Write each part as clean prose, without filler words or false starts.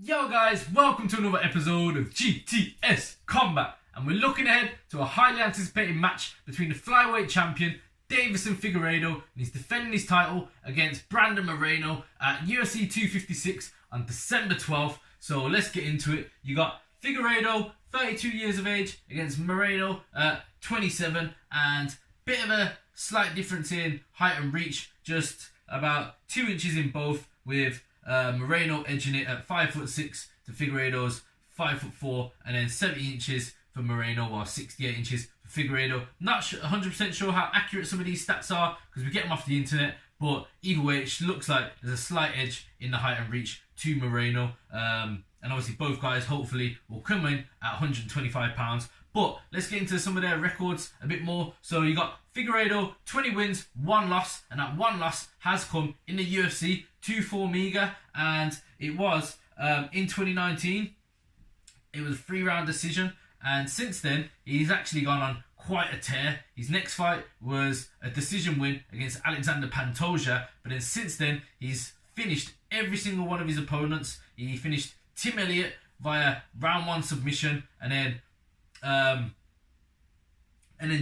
Yo guys, welcome to another episode of GTS Combat, and we're looking ahead to a highly anticipated match between the Flyweight champion Deiveson Figueiredo, and he's defending his title against Brandon Moreno at UFC 256 on December 12th. So let's get into it. You got Figueiredo, 32 years of age, against Moreno at 27, and bit of a slight difference in height and reach, just about 2 inches in both, with Moreno edging it at 5'6" to Figueiredo's 5'4", and then 70 inches for Moreno, while 68 inches for Figueiredo. Not 100% sure how accurate some of these stats are because we get them off the internet, but either way, it looks like there's a slight edge in the height and reach to Moreno. And obviously, both guys hopefully will come in at 125 pounds. But let's get into some of their records a bit more. So you got Figueiredo, 20 wins, 1 loss, and that 1 loss has come in the UFC to Formiga, and it was in 2019. It was a 3-round decision, and since then he's actually gone on quite a tear. His next fight was a decision win against Alexander Pantoja, but then since then he's finished every single one of his opponents. He finished Tim Elliott via round 1 submission, and then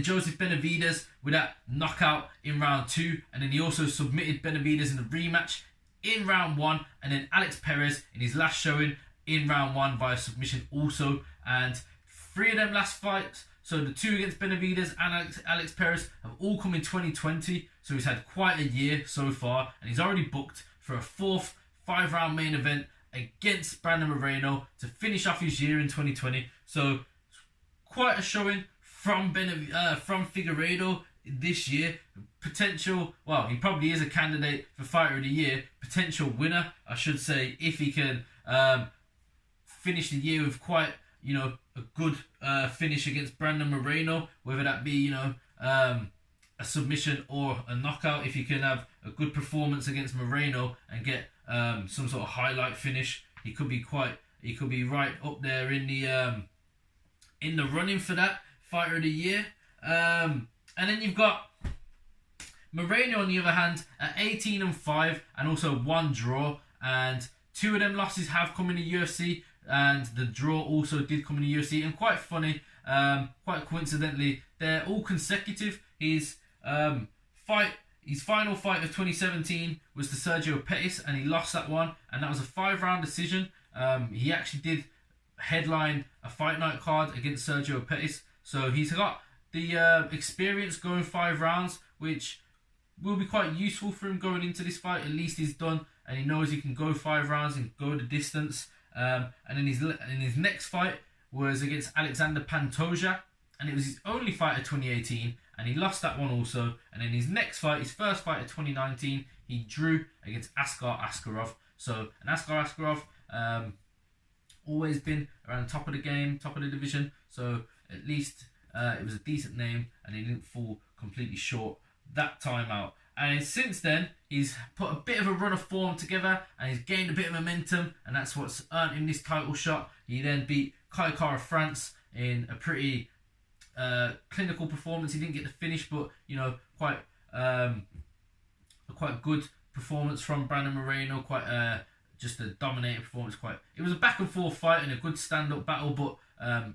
Joseph Benavidez with that knockout in round 2, and then he also submitted Benavidez in the rematch in round 1, and then Alex Perez in his last showing in round 1 via submission also. And 3 of them last fights, so the 2 against Benavidez and Alex Perez, have all come in 2020, so he's had quite a year so far, and he's already booked for a 4th 5-round main event against Brandon Moreno to finish off his year in 2020. So quite a showing from Figueiredo this year. Potential, well, he probably is a candidate for Fighter of the Year. Potential winner, I should say, if he can finish the year with quite, a good finish against Brandon Moreno, whether that be, a submission or a knockout. If he can have a good performance against Moreno and get some sort of highlight finish, he could be right up there in the running for that Fighter of the Year. And then you've got Moreno on the other hand at 18-5 and also 1 draw, and 2 of them losses have come in the UFC, and the draw also did come in the UFC. And quite funny, quite coincidentally, they're all consecutive. His final fight of 2017 was to Sergio Pettis, and he lost that one, and that was a 5-round decision. He actually did headline a fight night card against Sergio Pettis, so he's got the experience going 5 rounds, which will be quite useful for him going into this fight. At least he's done, and he knows he can go 5 rounds and go the distance. And then his next fight was against Alexander Pantoja, and it was his only fight of 2018, and he lost that one also. And then his next fight, his first fight of 2019, he drew against Askar Askarov. So, and Askar Askarov always been around the top of the game, top of the division, so at least it was a decent name, and he didn't fall completely short that time out. And since then, he's put a bit of a run of form together, and he's gained a bit of momentum, and that's what's earned him this title shot. He then beat Kai Kara France in a pretty clinical performance. He didn't get the finish, but quite a quite good performance from Brandon Moreno. Quite just a dominating performance. It was a back and forth fight and a good stand-up battle, but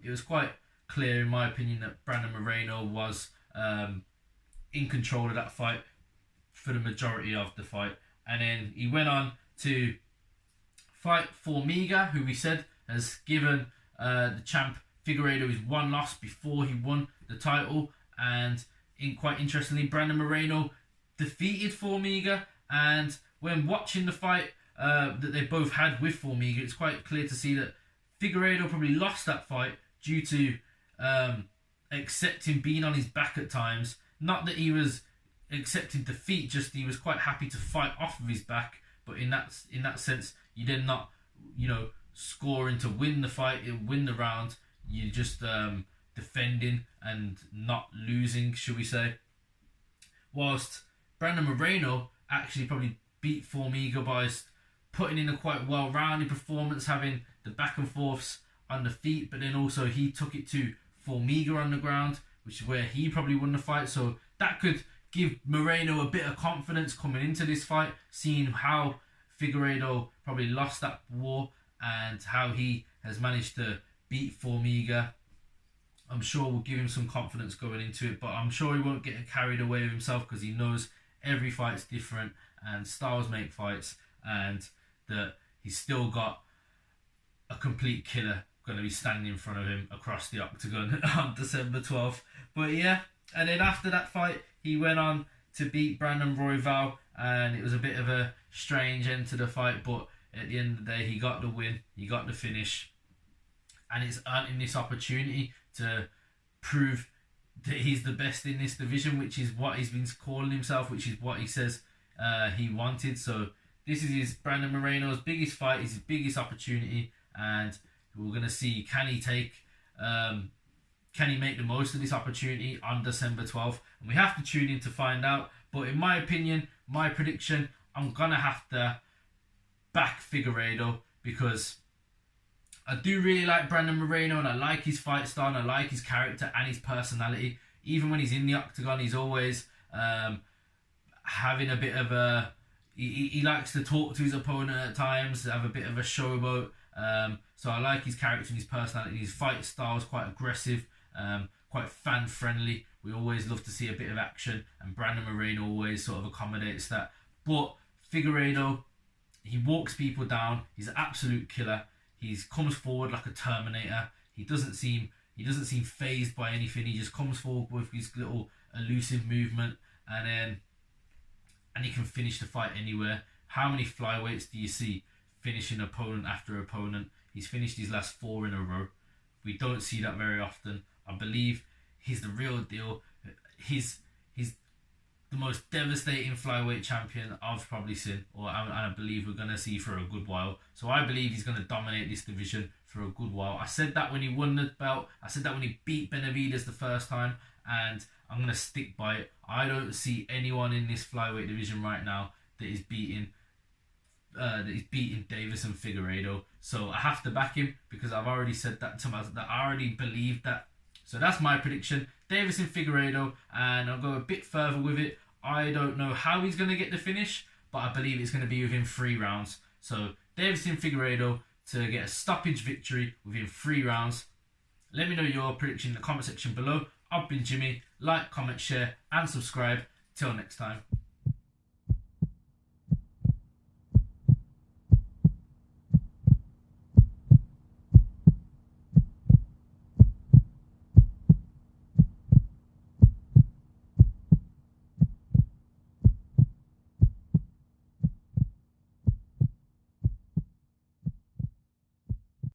it was quite clear, in my opinion, that Brandon Moreno was in control of that fight for the majority of the fight. And then he went on to fight Formiga, who we said has given the champ Figueiredo his 1 loss before he won the title. And quite interestingly, Brandon Moreno defeated Formiga, and when watching the fight that they both had with Formiga, it's quite clear to see that Figueiredo probably lost that fight due to accepting being on his back at times. Not that he was accepting defeat, just he was quite happy to fight off of his back. But in that sense, you did not, scoring to win the fight, win the round. You're just defending and not losing, should we say. Whilst Brandon Moreno actually probably beat Formiga by putting in a quite well-rounded performance, having the back and forths on the feet, but then also he took it to Formiga on the ground, which is where he probably won the fight. So that could give Moreno a bit of confidence coming into this fight, seeing how Figueiredo probably lost that war. and how he has managed to beat Formiga, I'm sure will give him some confidence going into it. But I'm sure he won't get carried away with himself, because he knows every fight's different and styles make fights, and that he's still got a complete killer going to be standing in front of him across the octagon on December 12th. But yeah, and then after that fight, he went on to beat Brandon Royval, and it was a bit of a strange end to the fight, but at the end of the day, he got the win, he got the finish, and it's earning this opportunity to prove that he's the best in this division, which is what he's been calling himself, which is what he says he wanted. So this is Brandon Moreno's biggest fight, his biggest opportunity, and we're going to see, can he make the most of this opportunity on December 12th? And we have to tune in to find out. But in my opinion, my prediction, I'm going to have to back Figueiredo, because I do really like Brandon Moreno, and I like his fight style, and I like his character and his personality. Even when he's in the octagon, he's always having a bit of a... He likes to talk to his opponent at times, have a bit of a showboat. So I like his character and his personality. His fight style is quite aggressive, quite fan-friendly. We always love to see a bit of action, and Brandon Moreno always sort of accommodates that. But Figueiredo, he walks people down. He's an absolute killer. He comes forward like a Terminator. He doesn't seem phased by anything. He just comes forward with his little elusive movement, and he can finish the fight anywhere. How many flyweights do you see finishing opponent after opponent? He's finished his last 4 in a row. We don't see that very often. I believe he's the real deal. He's the most devastating flyweight champion I've probably seen, and I believe we're going to see for a good while. So I believe he's going to dominate this division for a good while. I said that when he won the belt. I said that when he beat Benavidez the first time, and I'm going to stick by it. I don't see anyone in this flyweight division right now that is beating Deiveson Figueiredo. So I have to back him, because I've already said that to myself, that I already believe that. So that's my prediction, Deiveson Figueiredo, and I'll go a bit further with it. I don't know how he's going to get the finish, but I believe it's going to be within 3 rounds. So Deiveson Figueiredo to get a stoppage victory within 3 rounds. Let me know your prediction in the comment section below. I've been Jimmy. Like, comment, share, and subscribe. Till next time.